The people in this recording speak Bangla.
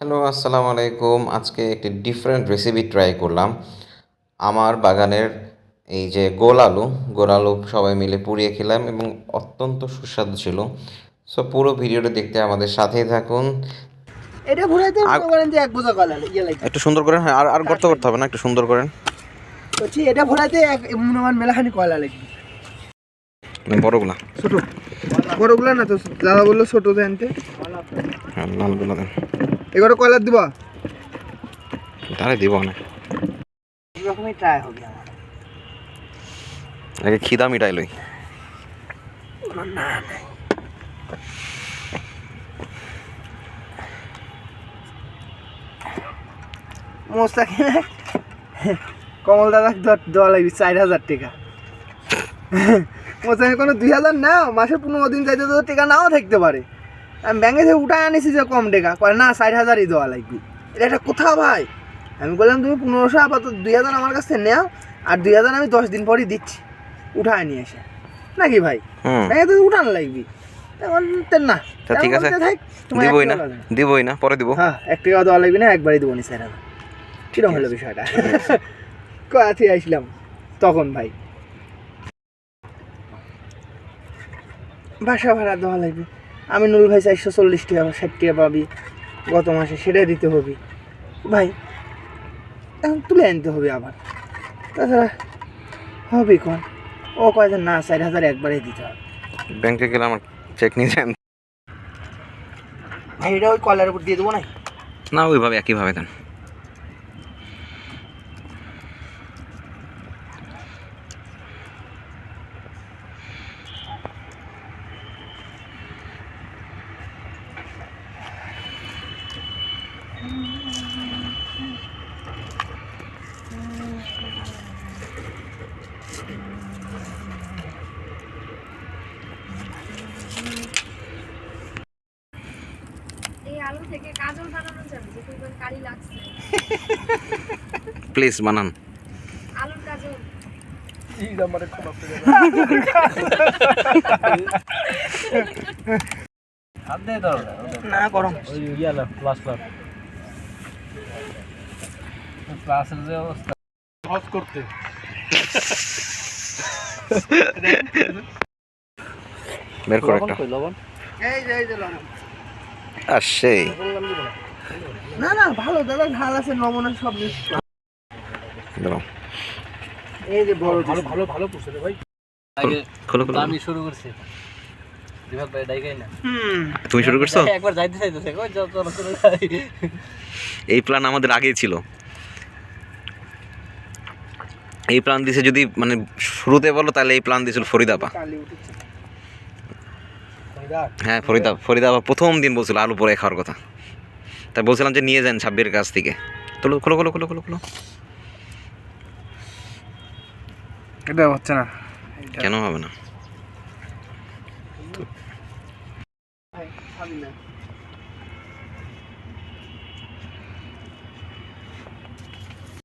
হ্যালো, আসসালামু আলাইকুম। আজকে একটি ডিফারেন্ট রেসিপি ট্রাই করলাম। আমার বাগানের এই যে গোল আলু সবাই মিলে পুড়িয়ে খেলাম এবং অত্যন্ত সুস্বাদু ছিল। সো পুরো ভিডিওটা দেখতে আমাদের সাথেই থাকুন। এটা ঘুরাইতে মনে করেন যে এক বোঝা কলা লাগবে। একটু সুন্দর করেন, হ্যাঁ, আর গর্ত করতে হবে না, একটু সুন্দর করেন। বলছি এটা ঘোরাইতে এক মনে করেন মেলাখানি কয়লা লাগবে। বড়গুলা, ছোট বড়গুলা না তো, দাদা বললো ছোট দেনতে। হ্যাঁ, লালগুলা দেন। এগুলো কয়লা দিব, তাহলে দিব না, এরকমই ট্রাই হবে আমার। আগে খিদা মিটাই লই। মোস্তাকিনে কমল দাদা দেওয়া লাগবে 4,000 টাকা। মোস্তাকিনে কোনো 2,000 নাও, মাসে 15 দিন যাইতে তো টাকা নাও থাকতে পারে। আমি ব্যাংকে থেকে উঠায় আনিছি যে কম টাকা, কয় না 4,000ই দেওয়া লাগবে। এটা একটা কোথা ভাই? আমি বললাম তুমি 1500 আপাতত 2,000 আমার কাছ থেকে নেও, আর 2,000 আমি 10 দিন পরই দিচ্ছি, উঠায় নিয়ে এসে। নাকি ভাই? ব্যাংকে থেকে উঠানো লাগবে। না ঠিক আছে, দিবই না, পরে দিব। হ্যাঁ, 1 টাকা দেওয়া লাগবে না, একবারই দেবো নি 4,000। কিরম হলো বিষয়টা? কাছে আসলাম তখন ভাই বাসা ভাড়া দেওয়া লাগবে। আমি নুল ভাই 440 টাকা 60 টাকা পাবি গত মাসে, সেটাই দিতে হবে ভাই। এখন তুলে আনতে হবে আবার, তাছাড়া হবে কোন? ও কয় যে না 4,000 একবারেই দিতে হবে। ব্যাংকে গেলে আমার চেক নিয়ে যান। ভাই এটা ওই কলার উপর দিয়ে দেবো না? না, ওইভাবে একইভাবে দেন। প্লিজ বানান। আলুর কাজল না গরম করতে বের করে একটা। এই যে লবণ। আর সেই না না ভালো দাদা, ঝাল আছে, নমুনা সব জিনিস। দাঁড়াও, এই যে বড় ভালো ভালো ভালো করছে রে ভাই। খোলো খোলো। আমি শুরু করছি দিবাক ভাই ডাইগাই না। তুমি শুরু করছো? একবার যাইতে চাইতেছে কই চল চল শুরু যাই। এই প্ল্যান আমাদের আগেই ছিল। এই প্ল্যান দিছে, যদি মানে শুরুতে বলো তাহলে এই প্ল্যান দিয়েছিল ফরিদাপা। কালি উঠেছে। হ্যাঁ, ফরিদাপা প্রথম দিন বলছিল আলু পরে খাওয়ার কথা। তাই বলছিলাম যে নিয়ে যান সাব্বির কাছ থেকে। খোলো খোলো খোলো খোলো খোলো খোলো। এটা হচ্ছে না। কেন হবে না? ভাই খাবি না?